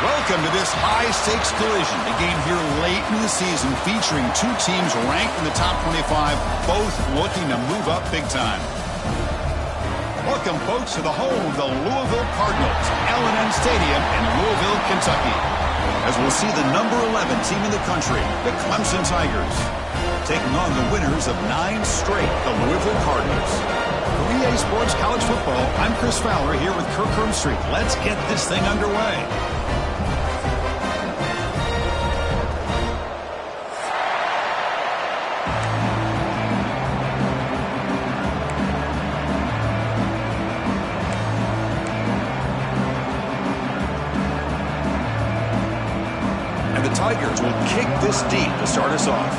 Welcome to this high-stakes collision, a game here late in the season featuring two teams ranked in the top 25, both looking to move up big time. Welcome, folks, to the home of the Louisville Cardinals, L&N Stadium in Louisville, Kentucky. As we'll see the number 11 team in the country, the Clemson Tigers, taking on the winners of 9 straight, the Louisville Cardinals. For EA Sports College Football, I'm Chris Fowler here with Kirk Herbstreit. Let's get this thing underway. Tigers will kick this deep to start us off.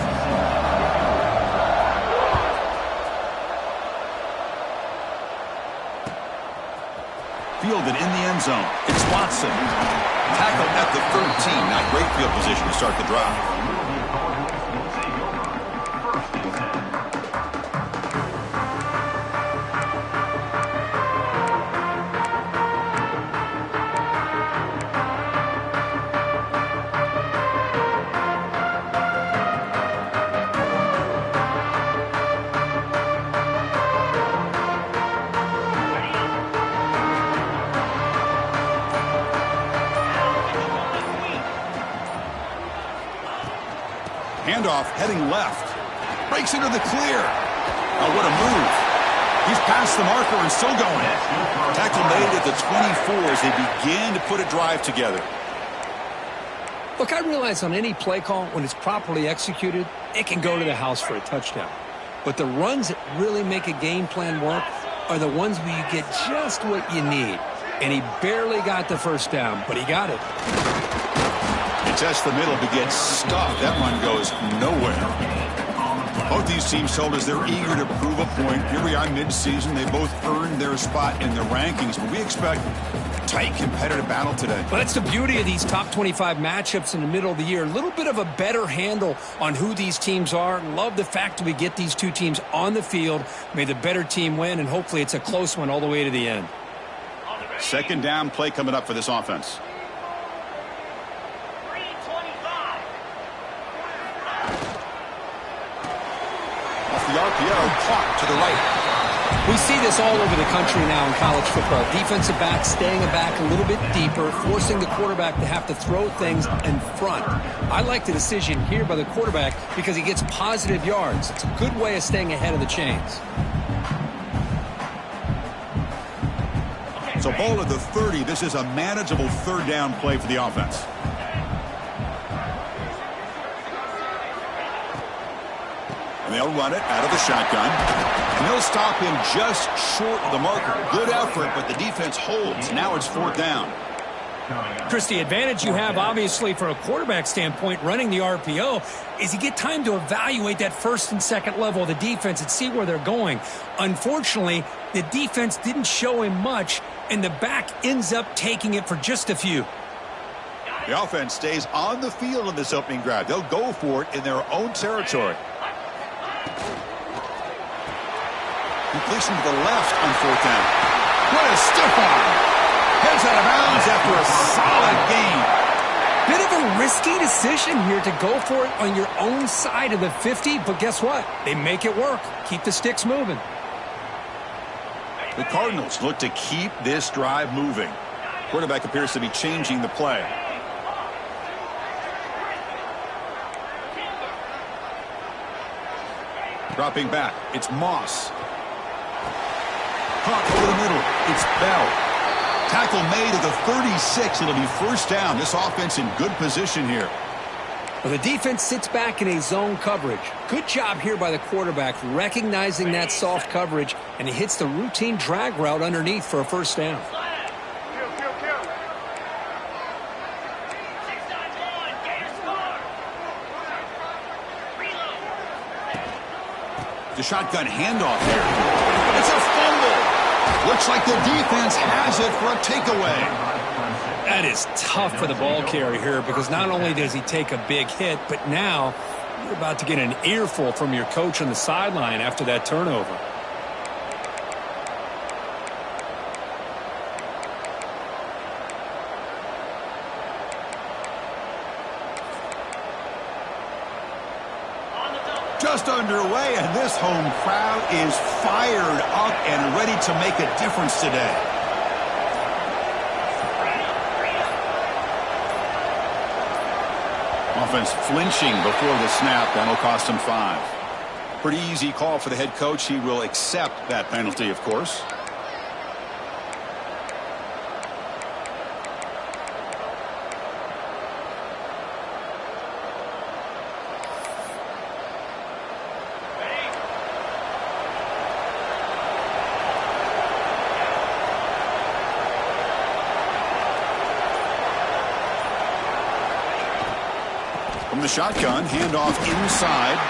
Fielded in the end zone. It's Watson. Tackled at the 13. Not great field position to start the drive. Handoff heading left. Breaks into the clear. Oh, what a move. He's past the marker and still going. Tackle made at the 24 as they begin to put a drive together. Look, I realize on any play call, when it's properly executed, it can go to the house for a touchdown. But the runs that really make a game plan work are the ones where you get just what you need. And he barely got the first down, but he got it. He tests the middle but gets stuffed. That one goes nowhere. Both these teams told us they're eager to prove a point. Here we are mid-season. They both earned their spot in the rankings, but we expect a tight competitive battle today. Well, that's the beauty of these top 25 matchups in the middle of the year. A little bit of a better handle on who these teams are. Love the fact that we get these two teams on the field. May the better team win, and hopefully it's a close one all the way to the end. Second down play coming up for this offense. The RPO caught to the right. We see this all over the country now in college football. Defensive backs staying back a little bit deeper, forcing the quarterback to have to throw things in front. I like the decision here by the quarterback because he gets positive yards. It's a good way of staying ahead of the chains. So ball at the 30. This is a manageable third down play for the offense. And they'll run it out of the shotgun. And they'll stop him just short of the marker. Good effort, but the defense holds. Now it's fourth down. Chris, the advantage you have, obviously, from a quarterback standpoint, running the RPO, is you get time to evaluate that first and second level of the defense and see where they're going. Unfortunately, the defense didn't show him much, and the back ends up taking it for just a few. The offense stays on the field in this opening drive. They'll go for it in their own territory. Completion to the left on fourth down. What a stiff arm. Heads out of bounds after a solid gain. Bit of a risky decision here to go for it on your own side of the 50, but guess what? They make it work. Keep the sticks moving. The Cardinals look to keep this drive moving. Quarterback appears to be changing the play. Dropping back, it's Moss. Caught over the middle, it's Bell. Tackle made at the 36. It'll be first down. This offense in good position here. Well, the defense sits back in a zone coverage. Good job here by the quarterback, recognizing that soft coverage, and he hits the routine drag route underneath for a first down. The shotgun handoff here. It's a fumble. Looks like the defense has it for a takeaway. That is tough for the ball carrier here because not only does he take a big hit, but now you're about to get an earful from your coach on the sideline after that turnover. Just underway, and this home crowd is fired up and ready to make a difference today. Offense flinching before the snap. That'll cost him 5. Pretty easy call for the head coach. He will accept that penalty, of course. From the shotgun, handoff inside,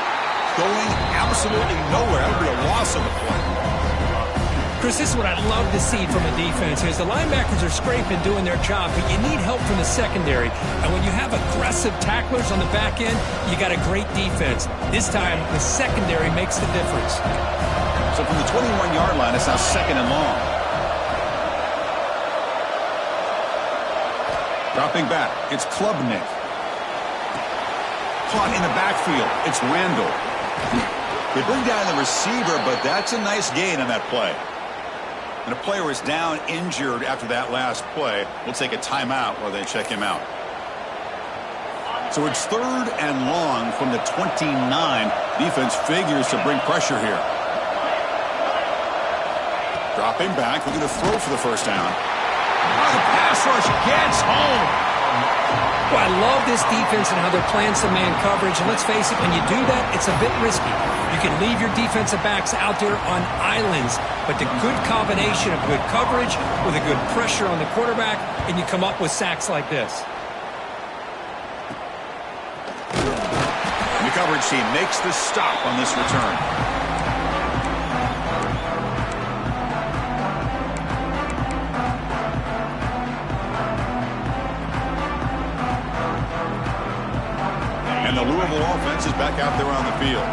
going absolutely nowhere. That'll be a loss of the play. Chris, this is what I'd love to see from a defense is the linebackers are scraping, doing their job, but you need help from the secondary. And when you have aggressive tacklers on the back end, you got a great defense. This time, the secondary makes the difference. So from the 21-yard line, it's now 2nd and long. Dropping back, it's Klubnik. Caught in the backfield, it's Randall. They bring down the receiver, but that's a nice gain on that play. And a player is down injured after that last play. We'll take a timeout while they check him out. So it's 3rd and long from the 29. Defense figures to bring pressure here. Dropping back, looking to throw for the first down. Oh, the pass rush gets home. Well, I love this defense and how they're playing some man coverage. And let's face it, when you do that, it's a bit risky. You can leave your defensive backs out there on islands, but the good combination of good coverage with a good pressure on the quarterback, and you come up with sacks like this. And the coverage team makes the stop on this return. And the Louisville offense is back out there on the field.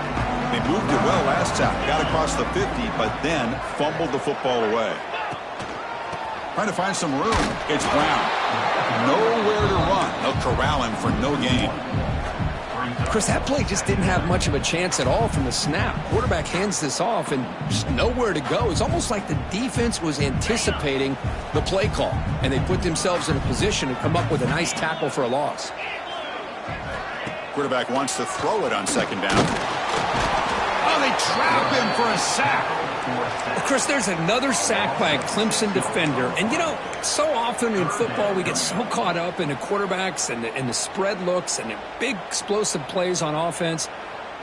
They moved it well last time. Got across the 50, but then fumbled the football away. Trying to find some room. It's Brown. Nowhere to run. They'll corral him for no gain. Chris, that play just didn't have much of a chance at all from the snap. Quarterback hands this off and just nowhere to go. It's almost like the defense was anticipating the play call, and they put themselves in a position to come up with a nice tackle for a loss. Quarterback wants to throw it on 2nd down. Oh, they trap him for a sack. Well, Chris, there's another sack by a Clemson defender. And, you know, so often in football we get so caught up in the quarterbacks and the spread looks and the big explosive plays on offense.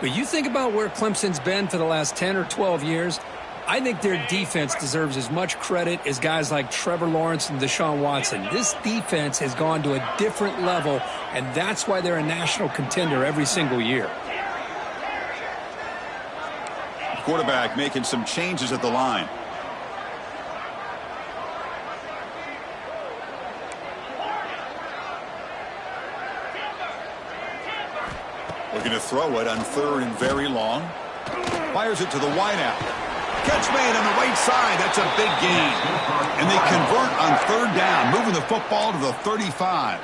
But you think about where Clemson's been for the last 10 or 12 years, I think their defense deserves as much credit as guys like Trevor Lawrence and Deshaun Watson. This defense has gone to a different level, and that's why they're a national contender every single year. Quarterback making some changes at the line. Looking to throw it on 3rd and very long. Fires it to the wideout. Catch made on the right side. That's a big gain. And they convert on 3rd down, moving the football to the 35.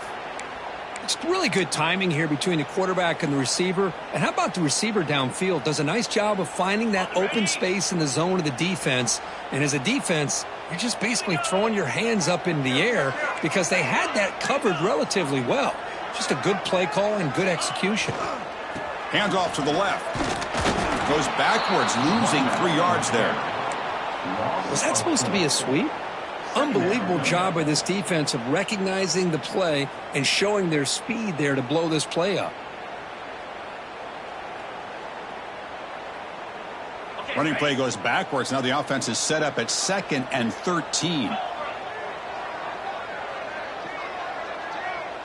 It's really good timing here between the quarterback and the receiver. And how about the receiver downfield? Does a nice job of finding that open space in the zone of the defense. And as a defense, you're just basically throwing your hands up in the air because they had that covered relatively well. Just a good play call and good execution. Hands off to the left. Goes backwards, losing 3 yards there. Was that supposed to be a sweep? Unbelievable job by this defense of recognizing the play and showing their speed there to blow this play up. Running play goes backwards. Now the offense is set up at 2nd and 13.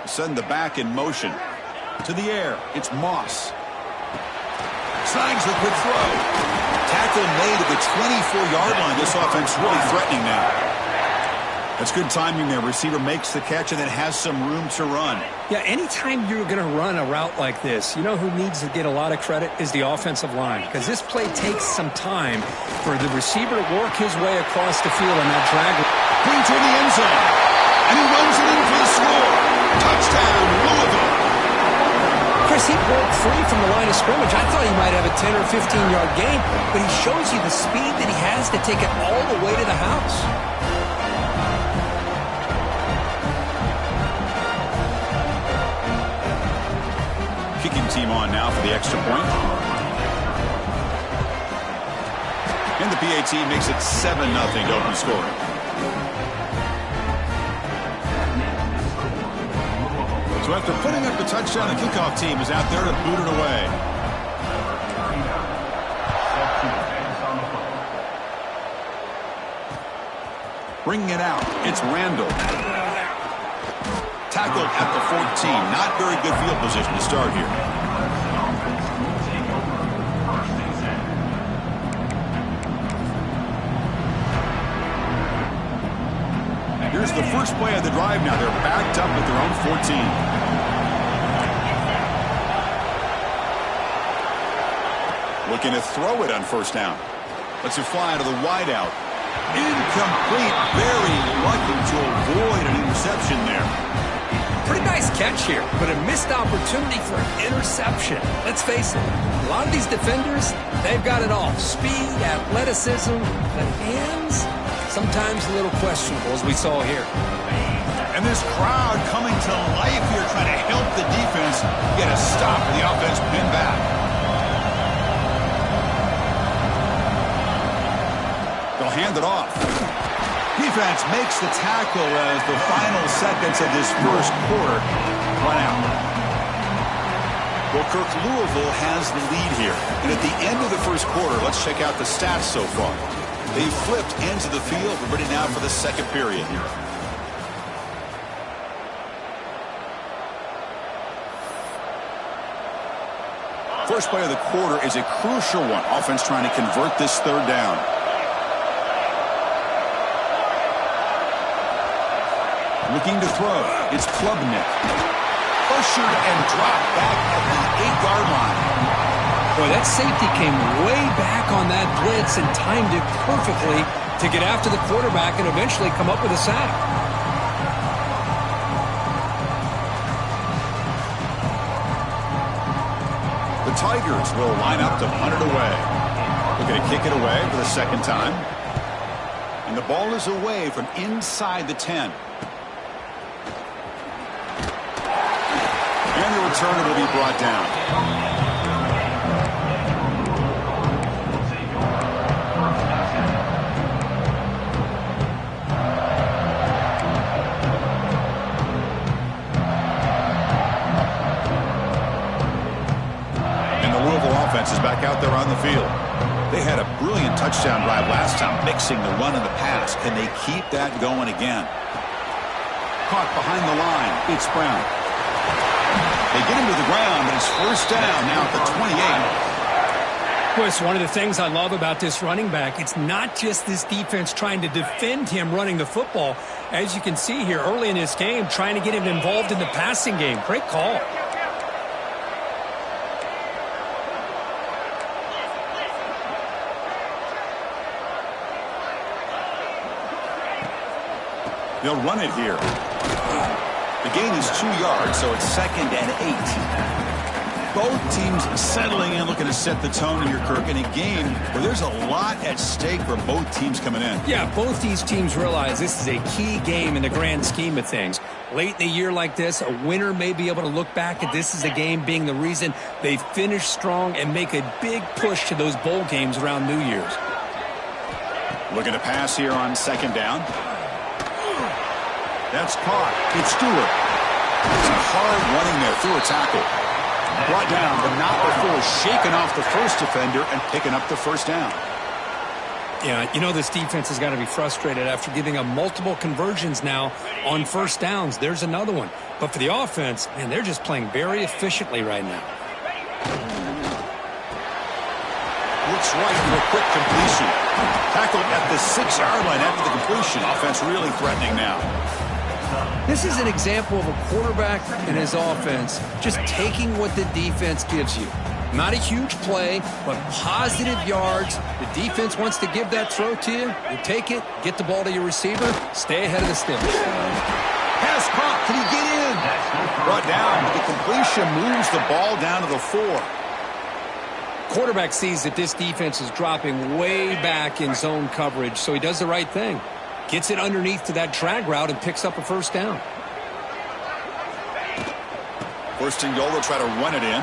Send the back in motion. To the air. It's Moss. Signs the quick throw. Tackle made at the 24-yard line. This offense really threatening now. That's good timing there. Receiver makes the catch and then has some room to run. Yeah, anytime you're going to run a route like this, you know who needs to get a lot of credit is the offensive line, because this play takes some time for the receiver to work his way across the field on that drag. Bring toward the end zone. And he runs it in for the score. Touchdown, Louisville. Chris, he broke free from the line of scrimmage. I thought he might have a 10 or 15-yard gain, but he shows you the speed that he has to take it all the way to the house. Kicking team on now for the extra point. And the PAT makes it 7-0 to open score. So after putting up the touchdown, the kickoff team is out there to boot it away. Bringing it out, it's Randall. Tackled at the 14. Not very good field position to start here. Here's the first play of the drive now. They're backed up at their own 14. Looking to throw it on first down. Lets it fly to the wideout. Incomplete. Very lucky to avoid an interception there. Pretty nice catch here, but a missed opportunity for an interception. Let's face it, a lot of these defenders, they've got it all. Speed, athleticism, but hands, sometimes a little questionable, as we saw here. And this crowd coming to life here, trying to help the defense get a stop for the offense pin back. They'll hand it off. Defense makes the tackle as the final seconds of this first quarter run out. Well, Kirk, Louisville has the lead here. And at the end of the first quarter, let's check out the stats so far. They flipped ends of the field. We're ready now for the second period. First play of the quarter is a crucial one. Offense trying to convert this third down. Looking to throw. It's Klubnik. Pressured and dropped back at the 8-yard line. Boy, that safety came way back on that blitz and timed it perfectly to get after the quarterback and eventually come up with a sack. The Tigers will line up to punt it away. Looking to kick it away for the second time. And the ball is away from inside the 10. And the return will be brought down. And the Louisville offense is back out there on the field. They had a brilliant touchdown drive last time, mixing the run and the pass. Can they keep that going again? Caught behind the line. It's Brown. They get him to the ground, but it's first down now at the 28. Boy, it's one of the things I love about this running back. It's not just this defense trying to defend him running the football. As you can see here early in this game, trying to get him involved in the passing game. Great call. They'll run it here. The gain is 2 yards, so it's 2nd and 8. Both teams settling in, looking to set the tone here, Kirk, in a game where there's a lot at stake for both teams coming in. Yeah, both these teams realize this is a key game in the grand scheme of things. Late in the year like this, a winner may be able to look back at this as a game being the reason they finish strong and make a big push to those bowl games around New Year's. Looking to pass here on second down. That's caught. It's Stewart. It's a hard running there through a tackle. Brought down, but not before shaking off the first defender and picking up the first down. Yeah, you know this defense has got to be frustrated after giving up multiple conversions now on first downs. There's another one. But for the offense, man, they're just playing very efficiently right now. Roots right for a quick completion. Tackled at the 6-yard line after the completion. Offense really threatening now. This is an example of a quarterback and his offense just taking what the defense gives you. Not a huge play, but positive yards. The defense wants to give that throw to you. You take it, get the ball to your receiver, stay ahead of the sticks. Pass caught. Can he get in? Brought down, but the completion moves the ball down to the 4. Quarterback sees that this defense is dropping way back in zone coverage, so he does the right thing. Gets it underneath to that drag route and picks up a first down. First and goal, they'll try to run it in.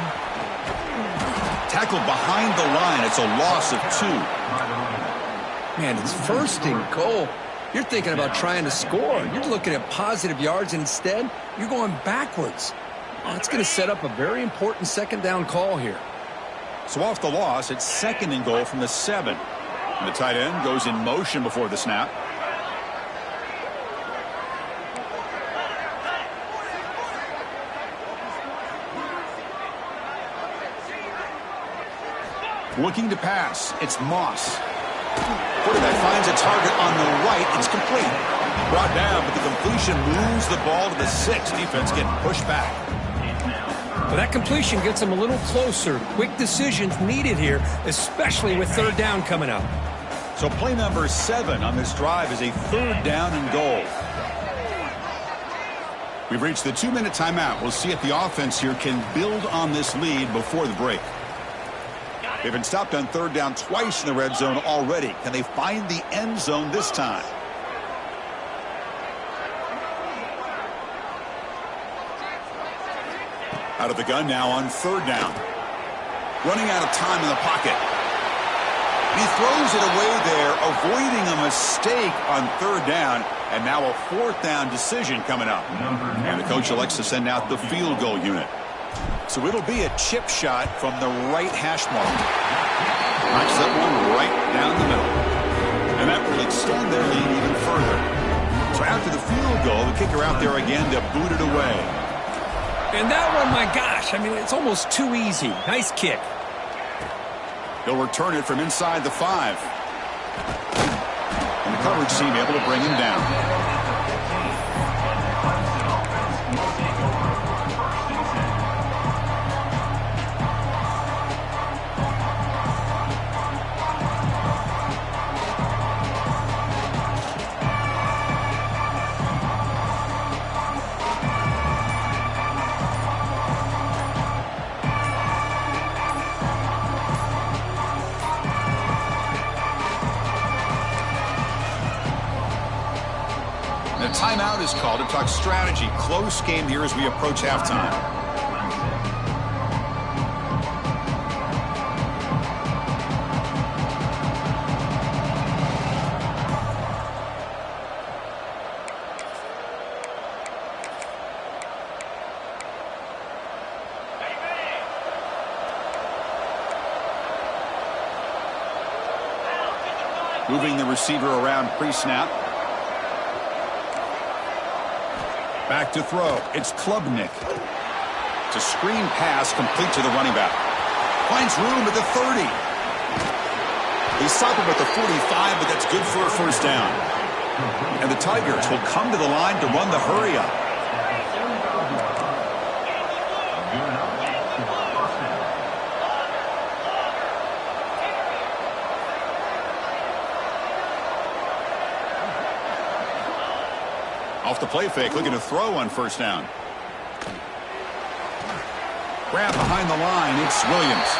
Tackled behind the line. It's a loss of 2. Man, it's first and goal. You're thinking about trying to score. You're looking at positive yards, and instead, you're going backwards. That's going to set up a very important second down call here. So off the loss, it's second and goal from the 7. And the tight end goes in motion before the snap. Looking to pass. It's Moss. Quarterback finds a target on the right. It's complete. Brought down, but the completion moves the ball to the 6. Defense getting pushed back. But that completion gets them a little closer. Quick decisions needed here, especially with third down coming up. So play number 7 on this drive is a third down and goal. We've reached the 2-minute timeout. We'll see if the offense here can build on this lead before the break. They've been stopped on third down twice in the red zone already. Can they find the end zone this time? Out of the gun now on third down. Running out of time in the pocket. He throws it away there, avoiding a mistake on third down. And now a fourth down decision coming up. And the coach elects to send out the field goal unit. So it'll be a chip shot from the right hash mark. Knocks that one right down the middle. And that will extend their lead even further. So after the field goal, the kicker out there again to boot it away. And that one, my gosh, I mean, it's almost too easy. Nice kick. He'll return it from inside the 5. And the coverage team able to bring him down. Timeout is called to talk strategy. Close game here as we approach halftime. Moving the receiver around pre-snap. Back to throw. It's Klubnik. It's a screen pass complete to the running back. Finds room at the 30. They stop him at the 45, but that's good for a first down. And the Tigers will come to the line to run the hurry up. Off the play fake, looking to throw on first down. Grab behind the line, it's Williams.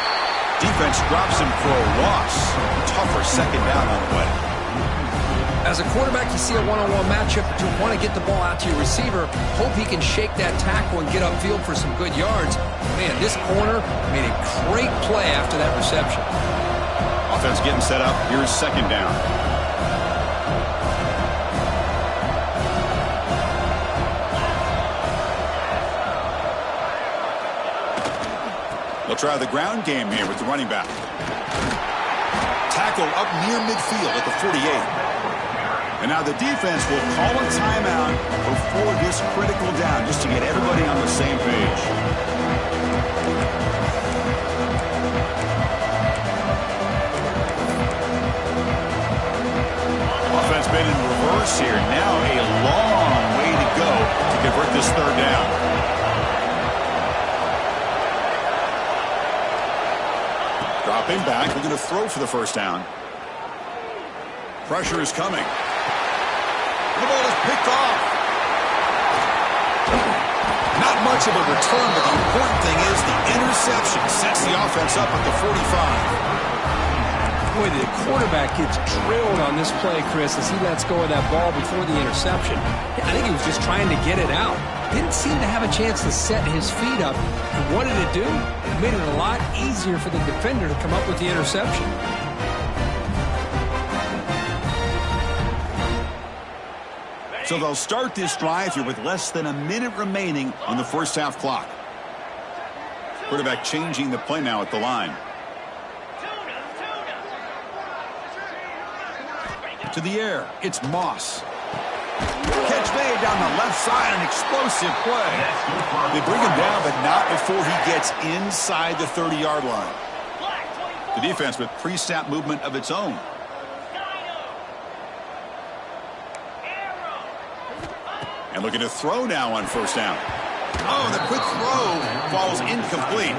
Defense drops him for a loss. Tougher second down on the way. As a quarterback, you see a one-on-one matchup, but you want to get the ball out to your receiver. Hope he can shake that tackle and get upfield for some good yards. Man, this corner made a great play after that reception. Offense getting set up. Here's second down. They'll try the ground game here with the running back. Tackle up near midfield at the 48. And now the defense will call a timeout before this critical down just to get everybody on the same page. Dropping back, we're going to throw for the first down. Pressure is coming. The ball is picked off. Not much of a return, but the important thing is the interception sets the offense up at the 45. Boy, the quarterback gets drilled on this play, Chris, as he lets go of that ball before the interception. I think he was just trying to get it out. Didn't seem to have a chance to set his feet up. And what did it do? It made it a lot easier for the defender to come up with the interception. So they'll start this drive here with less than a minute remaining on the first half clock. Quarterback changing the play now at the line. To the air, it's Moss. Catch made down the left side, an explosive play. They bring him down, but not before he gets inside the 30-yard line. The defense with pre-snap movement of its own. And looking to throw now on first down. Oh, the quick throw falls incomplete.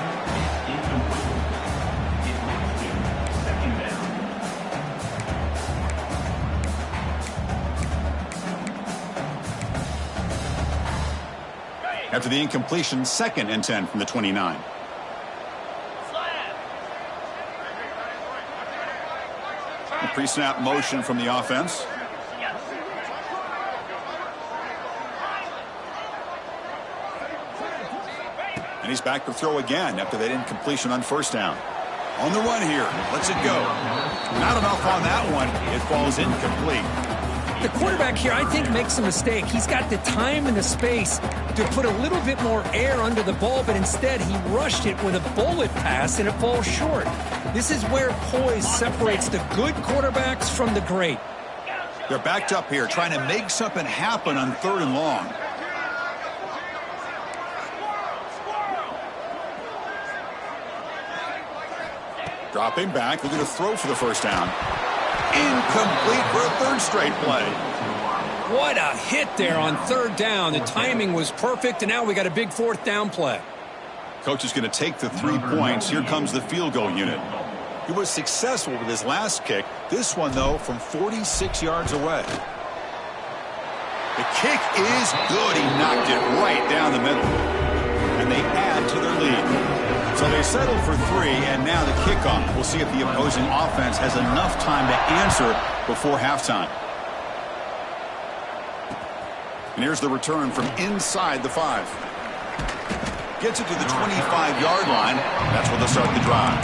After the incompletion, 2nd and 10 from the 29. A pre-snap motion from the offense. And he's back to throw again after that incompletion on first down. On the run here. Lets it go. Not enough on that one. It falls incomplete. The quarterback here, I think, makes a mistake. He's got the time and the space to put a little bit more air under the ball, but instead he rushed it with a bullet pass, and it falls short. This is where poise separates the good quarterbacks from the great. They're backed up here, trying to make something happen on 3rd and long. Dropping back, they're going to throw for the first down. Incomplete for a 3rd straight play. What a hit there on 3rd down. The timing was perfect, and now we got a big 4th down play. Coach is going to take the 3 points. Here comes the field goal unit. He was successful with his last kick. This one, though, from 46 yards away. The kick is good. He knocked it right down the middle. And they add to their lead. So they settle for 3, and now the kickoff. We'll see if the opposing offense has enough time to answer before halftime. And here's the return from inside the 5. Gets it to the 25-yard line. That's where they'll start the drive.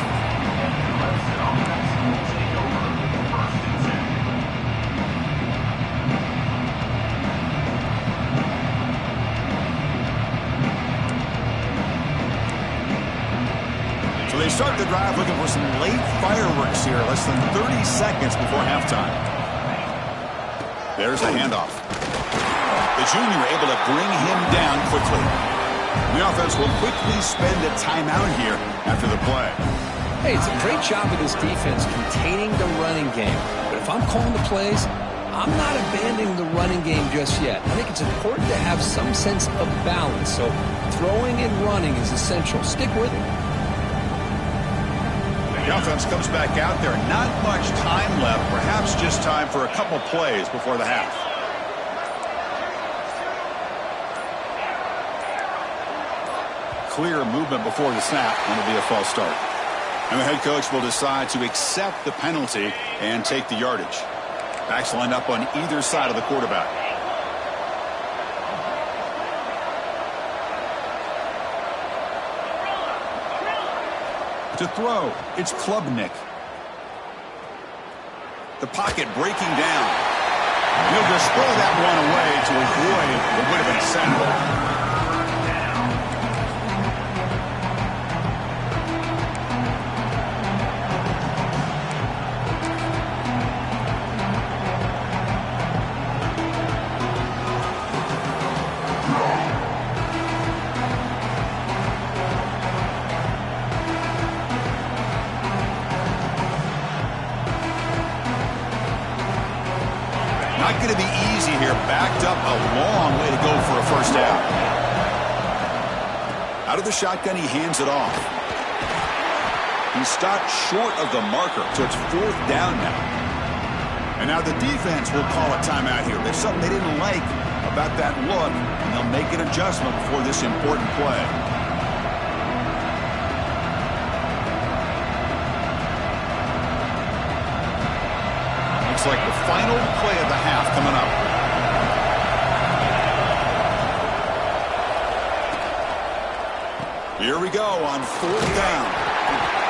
So they start the drive looking for some late fireworks here, less than 30 seconds before halftime. There's a handoff. The junior able to bring him down quickly. The offense will quickly spend a timeout here after the play. Hey, it's a great job of this defense containing the running game. But if I'm calling the plays, I'm not abandoning the running game just yet. I think it's important to have some sense of balance. So throwing and running is essential. Stick with it. The offense comes back out there. Not much time left. Perhaps just time for a couple plays before the half. Clear movement before the snap, and it'll be a false start. And the head coach will decide to accept the penalty and take the yardage. Backs lined up on either side of the quarterback. To throw, it's Klubnik. The pocket breaking down. He'll just throw that one away to avoid what would have been a sack. Not going to be easy here. Backed up a long way to go for a first down. Out of the shotgun, he hands it off. He stopped short of the marker, so it's 4th down now. And now the defense will call a timeout here. There's something they didn't like about that look, and they'll make an adjustment for this important play. Looks like the final play of the half coming up. Here we go on 4th down.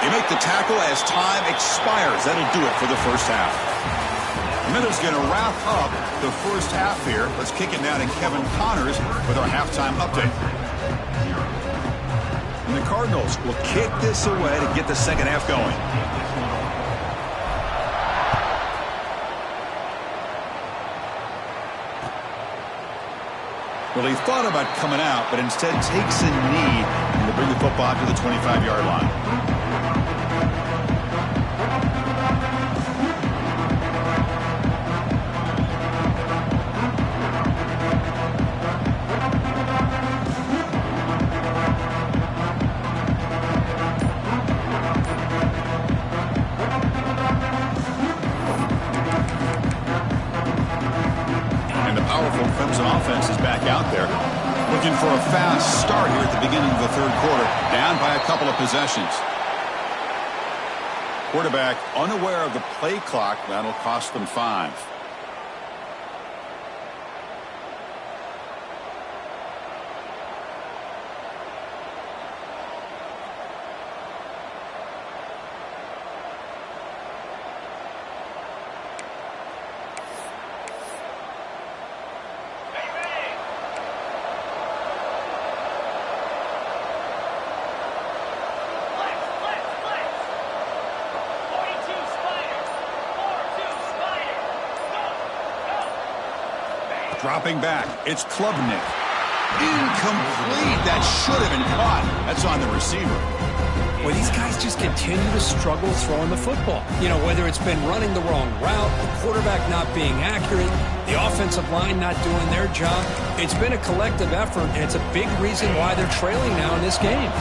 They make the tackle as time expires. That'll do it for the first half. Minute's going to wrap up the first half here. Let's kick it now to Kevin Connors with our halftime update. And the Cardinals will kick this away to get the second half going. Well, he thought about coming out, but instead takes a knee to bring the football to the 25-yard line. Looking for a fast start here at the beginning of the third quarter. Down by a couple of possessions. Quarterback unaware of the play clock. That'll cost them 5. Dropping back, it's Klubnik. Incomplete. That should have been caught. That's on the receiver. Well, these guys just continue to struggle throwing the football. You know, whether it's been running the wrong route, the quarterback not being accurate, the offensive line not doing their job. It's been a collective effort, and it's a big reason why they're trailing now in this game.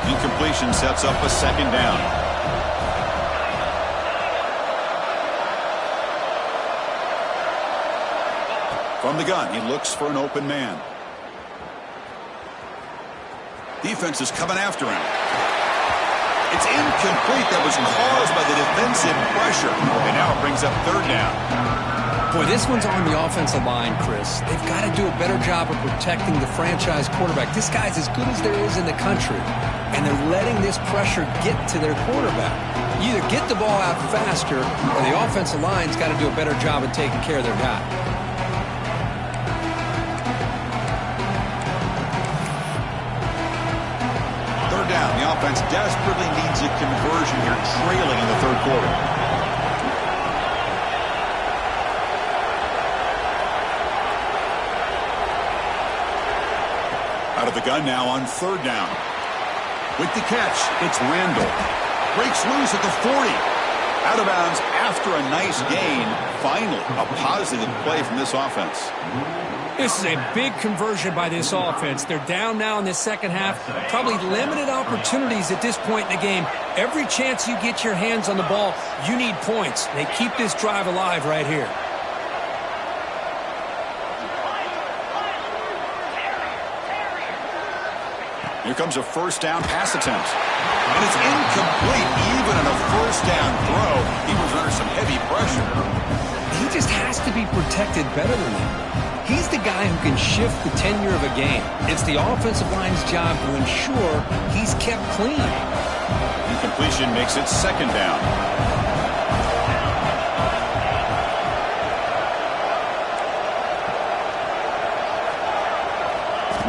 Incompletion sets up a second down. From the gun, he looks for an open man. Defense is coming after him. It's incomplete. That was caused by the defensive pressure. And now it brings up 3rd down. Boy, this one's on the offensive line, Chris. They've got to do a better job of protecting the franchise quarterback. This guy's as good as there is in the country. And they're letting this pressure get to their quarterback. You either get the ball out faster, or the offensive line's got to do a better job of taking care of their guy. Down. The offense desperately needs a conversion here, trailing in the third quarter. Out of the gun now on 3rd down. With the catch, it's Randall. Breaks loose at the 40. Out of bounds after a nice gain. Finally, a positive play from this offense. This is a big conversion by this offense. They're down now in the second half. Probably limited opportunities at this point in the game. Every chance you get your hands on the ball, you need points. They keep this drive alive right here. Here comes a 1st down pass attempt. And it's incomplete. Even on a 1st down throw, he was under some heavy pressure. He just has to be protected better than that. He's the guy who can shift the tenure of a game. It's the offensive line's job to ensure he's kept clean. Incompletion makes it 2nd down.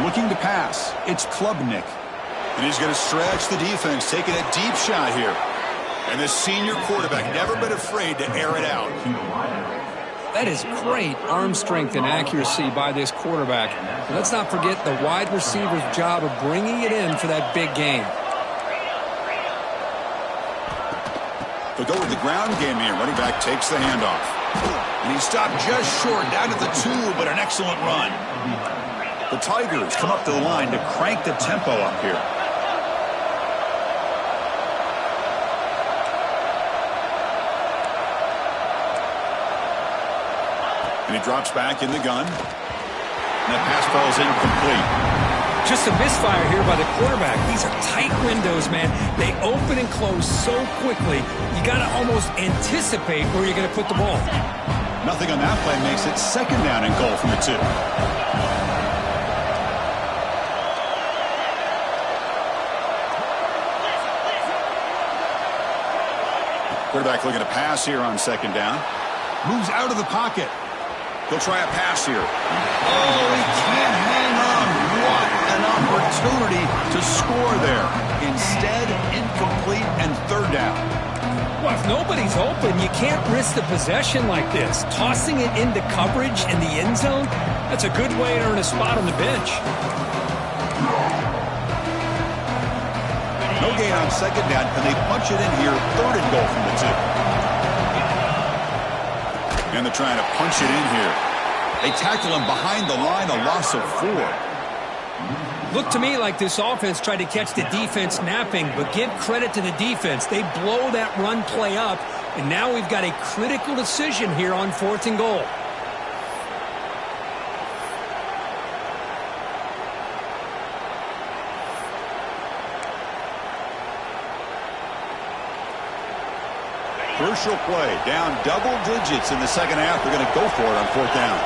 Looking to pass. It's Klubnik. And he's going to stretch the defense, taking a deep shot here. And the senior quarterback never been afraid to air it out. That is great arm strength and accuracy by this quarterback. And let's not forget the wide receiver's job of bringing it in for that big game. They'll go with the ground game here. Running back takes the handoff. And he stopped just short, down to the 2, but an excellent run. The Tigers come up to the line to crank the tempo up here. And he drops back in the gun. And that pass falls incomplete. Just a misfire here by the quarterback. These are tight windows, man. They open and close so quickly, you got to almost anticipate where you're going to put the ball. Nothing on that play makes it second down and goal from the 2. Quarterback looking to pass here on second down. Moves out of the pocket. He'll try a pass here. Oh, he can't hang on. What an opportunity to score there. Instead, incomplete and third down. Well, if nobody's open, you can't risk the possession like this. Tossing it into coverage in the end zone, that's a good way to earn a spot on the bench. No gain on second down, and they punch it in here, third and goal from the 2. And they're trying to punch it in here. They tackle him behind the line, a loss of 4. Looked to me like this offense tried to catch the defense napping, but give credit to the defense. They blow that run play up, and now we've got a critical decision here on 4th and goal. Crucial play, down double digits in the second half. They're going to go for it on 4th down.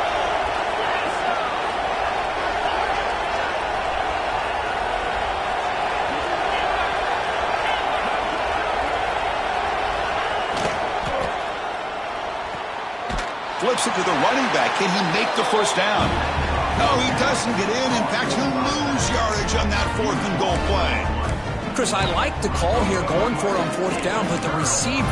Flips it to the running back. Can he make the first down? No, he doesn't get in. In fact, he'll lose yardage on that 4th and goal play. Chris, I like the call here going for it on 4th down, but the receiver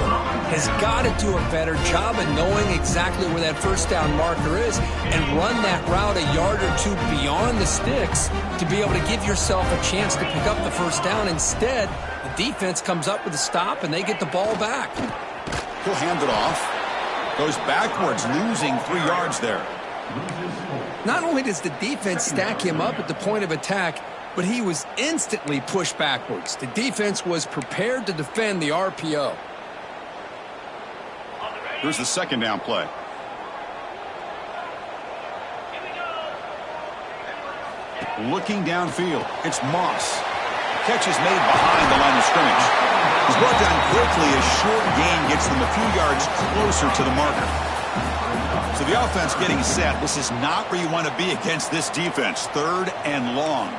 has got to do a better job of knowing exactly where that first down marker is and run that route a yard or 2 beyond the sticks to be able to give yourself a chance to pick up the first down. Instead, the defense comes up with a stop and they get the ball back. He'll hand it off. Goes backwards, losing 3 yards there. Not only does the defense stack him up at the point of attack, but he was instantly pushed backwards. The defense was prepared to defend the RPO. Here's the second down play. Looking downfield, it's Moss. Catch is made behind the line of scrimmage. He's brought down quickly as short gain gets them a few yards closer to the marker. So the offense getting set. This is not where you want to be against this defense. 3rd and long.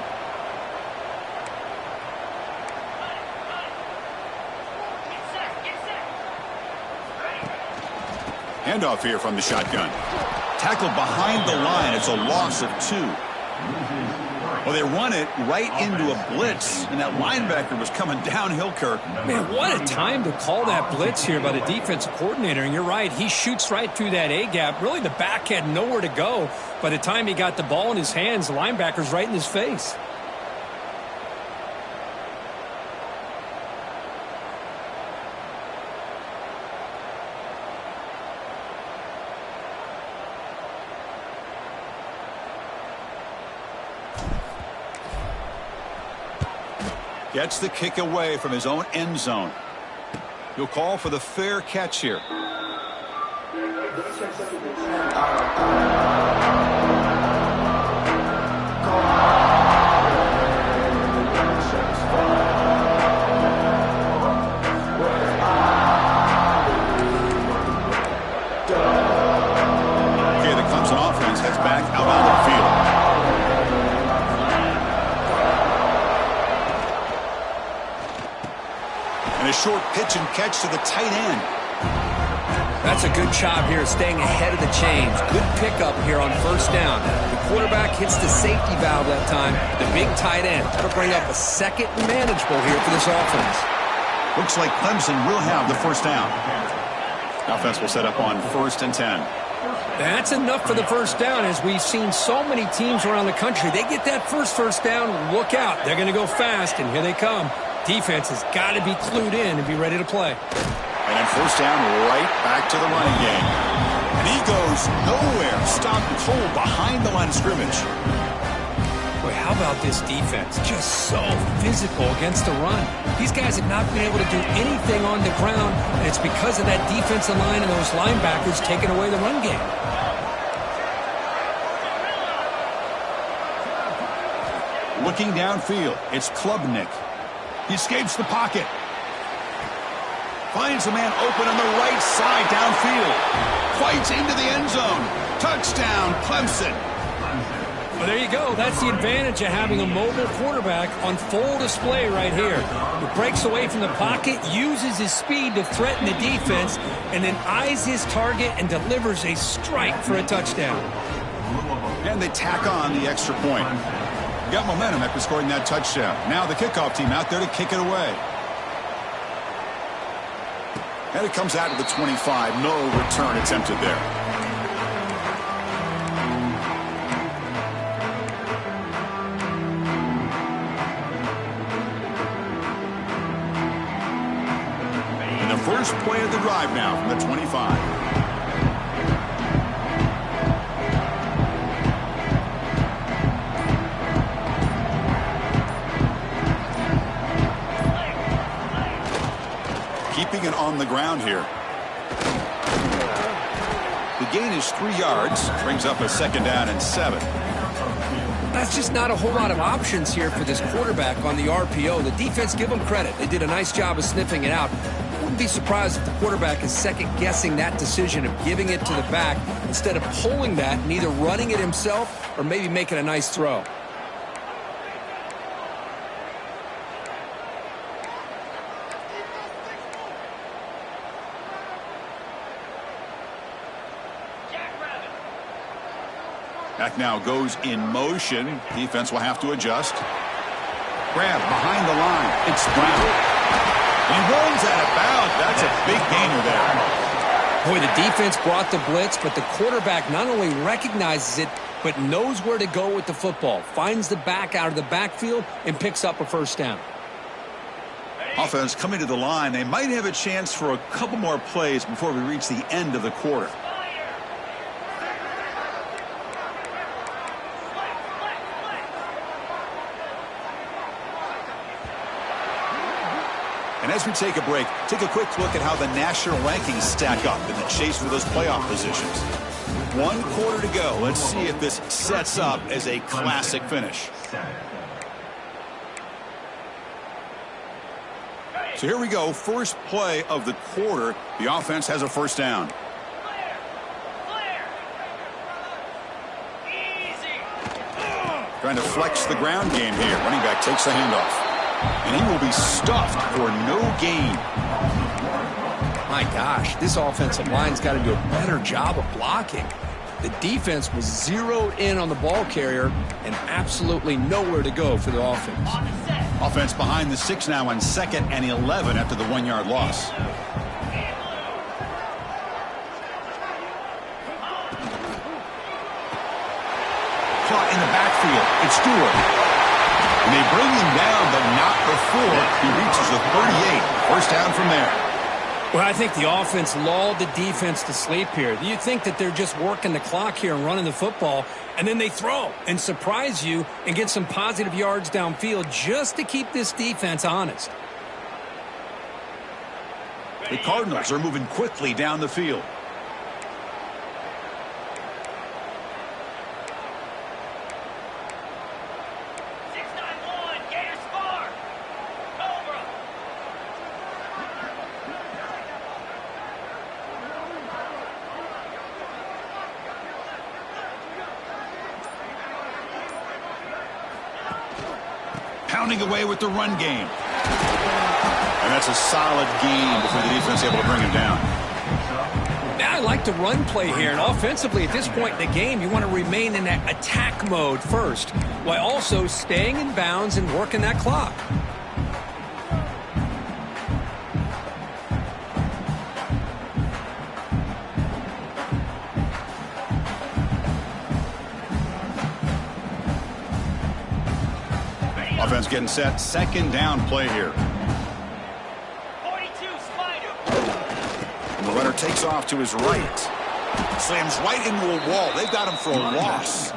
Handoff here from the shotgun. Tackled behind the line. It's a loss of 2. Well, they run it right into a blitz, and that linebacker was coming downhill, Kirk. Man, what a time to call that blitz here by the defensive coordinator. And you're right, he shoots right through that A-gap. Really, the back had nowhere to go. By the time he got the ball in his hands, the linebacker's right in his face. Gets the kick away from his own end zone. He'll call for the fair catch here. Okay, the Clemson offense heads back out on the field. And a short pitch and catch to the tight end. That's a good job here staying ahead of the chains. Good pickup here on first down. The quarterback hits the safety valve that time. The big tight end. That'll bring up a second and manageable here for this offense. Looks like Clemson will have the first down. Offense will set up on 1st and 10. That's enough for the first down. As we've seen so many teams around the country, they get that first down, look out. They're going to go fast, and here they come. Defense has got to be clued in and be ready to play. And then first down, right back to the running game. And he goes nowhere. Stopped cold behind the line of scrimmage. Boy, how about this defense? Just so physical against the run. These guys have not been able to do anything on the ground, and it's because of that defensive line and those linebackers taking away the run game. Looking downfield, it's Klubnik. He escapes the pocket. Finds a man open on the right side downfield. Fights into the end zone. Touchdown, Clemson. Well, there you go. That's the advantage of having a mobile quarterback on full display right here. He breaks away from the pocket, uses his speed to threaten the defense, and then eyes his target and delivers a strike for a touchdown. And they tack on the extra point. Got momentum after scoring that touchdown. Now the kickoff team out there to kick it away. And it comes out to the 25. No return attempted there. And the first play of the drive now from the 25. Keeping it on the ground here. The gain is 3 yards. Brings up a 2nd down and 7. That's just not a whole lot of options here for this quarterback on the RPO. The defense, give them credit. They did a nice job of sniffing it out. Wouldn't be surprised if the quarterback is second-guessing that decision of giving it to the back instead of pulling that and either running it himself or maybe making a nice throw. Back now goes in motion. Defense will have to adjust. Grab behind the line. It's Brown. He rolls out of bounds. That's a big gainer there. Boy, the defense brought the blitz, but the quarterback not only recognizes it, but knows where to go with the football. Finds the back out of the backfield and picks up a 1st down. Offense coming to the line. They might have a chance for a couple more plays before we reach the end of the quarter. And as we take a break, take a quick look at how the national rankings stack up in the chase for those playoff positions. 1 quarter to go. Let's see if this sets up as a classic finish. So here we go. First play of the quarter. The offense has a 1st down. Trying to flex the ground game here. Running back takes the handoff. And he will be stuffed for no gain. My gosh, this offensive line's got to do a better job of blocking. The defense was zeroed in on the ball carrier and absolutely nowhere to go for the offense. Offense behind the 6 now on 2nd and 11 after the 1-yard loss. Caught in the backfield. It's Stewart. And they bring him down, but not before he reaches the 38. 1st down from there. Well, I think the offense lulled the defense to sleep here. You think that they're just working the clock here and running the football, and then they throw and surprise you and get some positive yards downfield just to keep this defense honest. The Cardinals are moving quickly down the field. Pounding away with the run game. And that's a solid gain before the defense able to bring him down. Now I like the run play here, and offensively at this point in the game, you want to remain in that attack mode first, while also staying in bounds and working that clock. Offense getting set. 2nd down play here. 42, Spider. And the runner takes off to his right. Slams right into a wall. They've got him for a loss.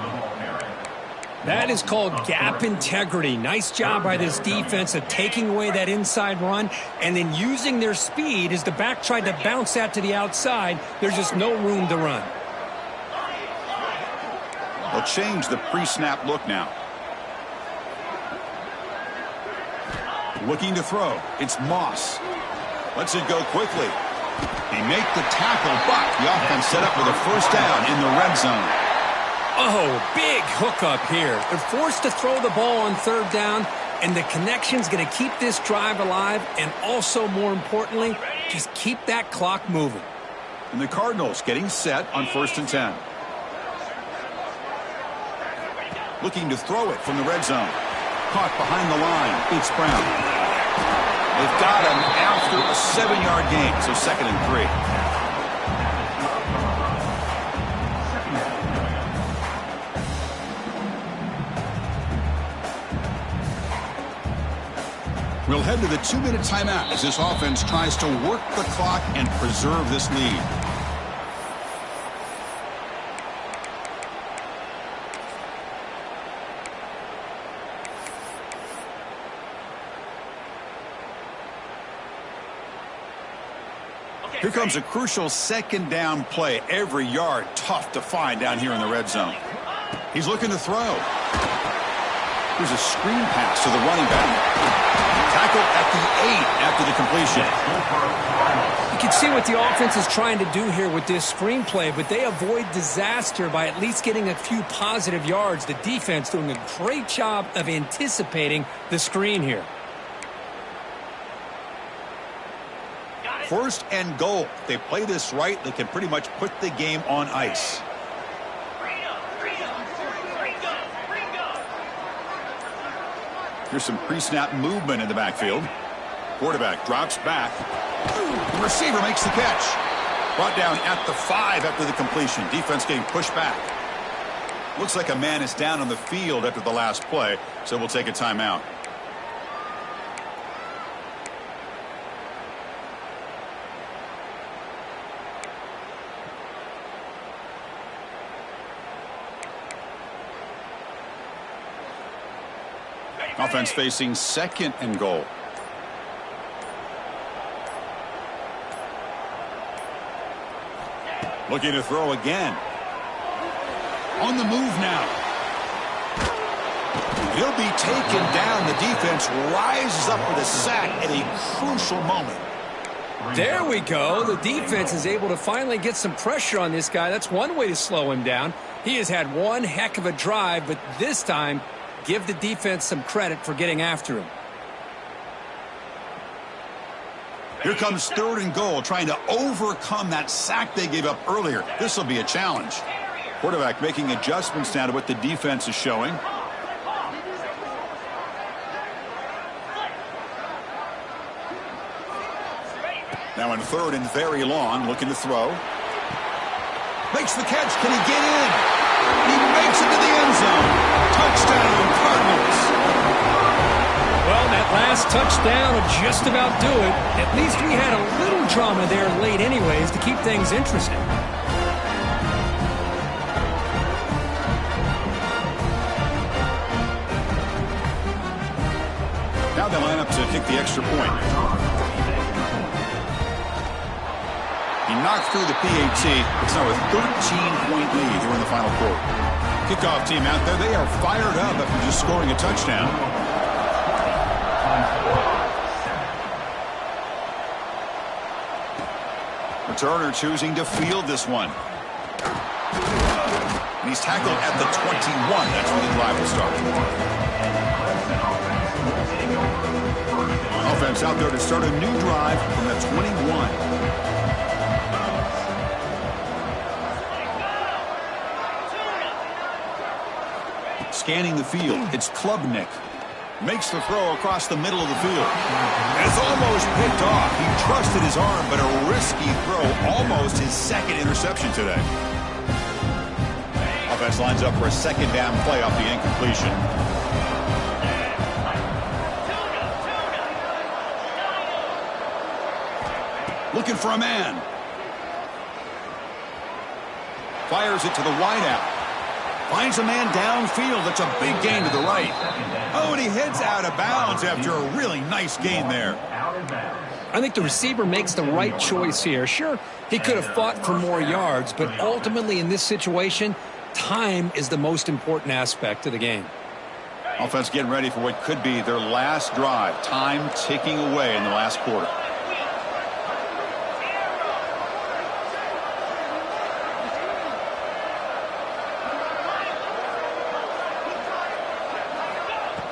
That is called gap integrity. Nice job by this defense of taking away that inside run and then using their speed as the back tried to bounce that to the outside. There's just no room to run. They'll change the pre-snap look now. Looking to throw. It's Moss. Lets it go quickly. They make the tackle, but the offense set up with a first down in the red zone. Oh, big hookup here. They're forced to throw the ball on third down, and the connection's going to keep this drive alive, and also, more importantly, just keep that clock moving. And the Cardinals getting set on 1st and 10. Looking to throw it from the red zone. Caught behind the line. It's Brown. They've got him after a 7-yard gain, so 2nd and 3. We'll head to the 2-minute timeout as this offense tries to work the clock and preserve this lead. Here comes a crucial 2nd down play. Every yard tough to find down here in the red zone. He's looking to throw. Here's a screen pass to the running back. Tackle at the 8 after the completion. You can see what the offense is trying to do here with this screenplay, but they avoid disaster by at least getting a few positive yards. The defense doing a great job of anticipating the screen here. 1st and goal. If they play this right, they can pretty much put the game on ice. Here's some pre-snap movement in the backfield. Quarterback drops back. The receiver makes the catch. Brought down at the 5 after the completion. Defense getting pushed back. Looks like a man is down on the field after the last play, so we'll take a timeout. Offense facing 2nd and goal. Looking to throw again. On the move now. He'll be taken down. The defense rises up with a sack at a crucial moment. There we go. The defense is able to finally get some pressure on this guy. That's one way to slow him down. He has had one heck of a drive, but this time, give the defense some credit for getting after him. Here comes 3rd and goal, trying to overcome that sack they gave up earlier. This will be a challenge. Quarterback making adjustments now to what the defense is showing. Now in 3rd and very long, looking to throw. Makes the catch. Can he get in? He makes it to the end zone. Touchdown, Cardinals. Well, that last touchdown will just about do it. At least we had a little drama there late anyways to keep things interesting. Now they line up to kick the extra point. He knocked through the PAT. It's now a 13-point lead here in the final quarter. Kickoff team out there. They are fired up after just scoring a touchdown. Returner choosing to field this one. And he's tackled at the 21. That's where the drive will start. Offense out there to start a new drive from the 21. Scanning the field, it's Klubnik. Makes the throw across the middle of the field. It's almost picked off. He trusted his arm, but a risky throw. Almost his 2nd interception today. Offense lines up for a 2nd down play off the incompletion. Looking for a man. Fires it to the wideout. Finds a man downfield. That's a big gain to the right. Oh, and he heads out of bounds after a really nice gain there. I think the receiver makes the right choice here. Sure, he could have fought for more yards, but ultimately in this situation, time is the most important aspect of the game. Offense getting ready for what could be their last drive. Time ticking away in the last quarter.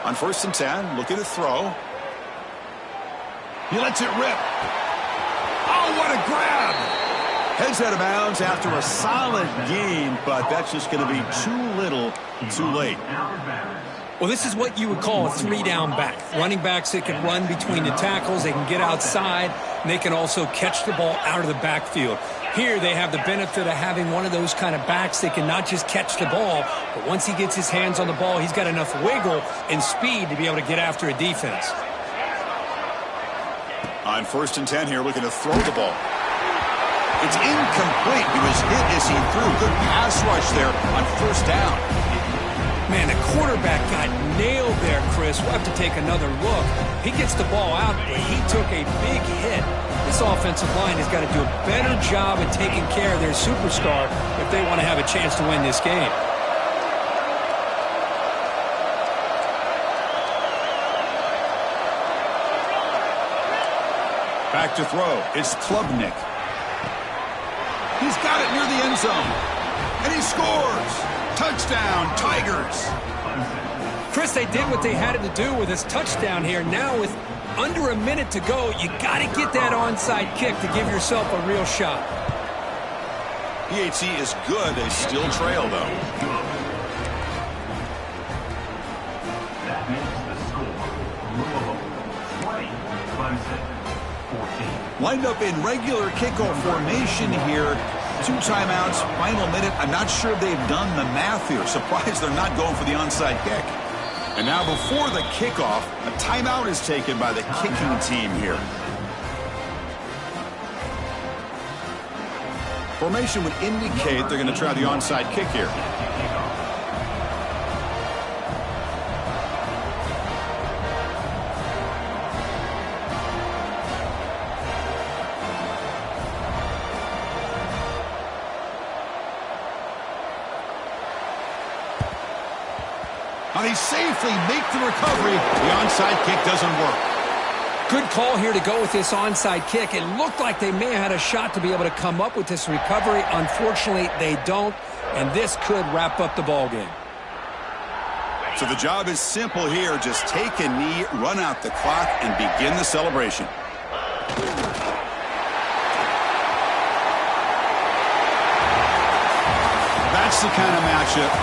On 1st and 10, looking to throw. He lets it rip. Oh, what a grab! Heads out of bounds after a solid gain, but that's just going to be too little, too late. Well, this is what you would call a 3-down back. Running backs that can run between the tackles, they can get outside, and they can also catch the ball out of the backfield. Here they have the benefit of having one of those kind of backs that can not just catch the ball, but once he gets his hands on the ball, he's got enough wiggle and speed to be able to get after a defense. On 1st and 10 here, looking to throw the ball. It's incomplete. He was hit as he threw. Good pass rush there on 1st down. Man, the quarterback got nailed there, Chris. We'll have to take another look. He gets the ball out, but he took a big hit. This offensive line has got to do a better job of taking care of their superstar if they want to have a chance to win this game. Back to throw. It's Klubnik. He's got it near the end zone. And he scores. Touchdown, Tigers. Chris, they did what they had to do with this touchdown here. Now with under a minute to go, you got to get that onside kick to give yourself a real shot. PHC is good. They still trail, though. That makes the score. Louisville 26-14. Lined up in regular kickoff formation here. 2 timeouts, final minute. I'm not sure they've done the math here. Surprised they're not going for the onside kick. And now before the kickoff, a timeout is taken by the kicking team here. Formation would indicate they're going to try the onside kick here. They safely make the recovery. The onside kick doesn't work. Good call here to go with this onside kick. It looked like they may have had a shot to be able to come up with this recovery. Unfortunately, they don't, and this could wrap up the ball game. So the job is simple here. Just take a knee, run out the clock, and begin the celebration. That's the kind of matchup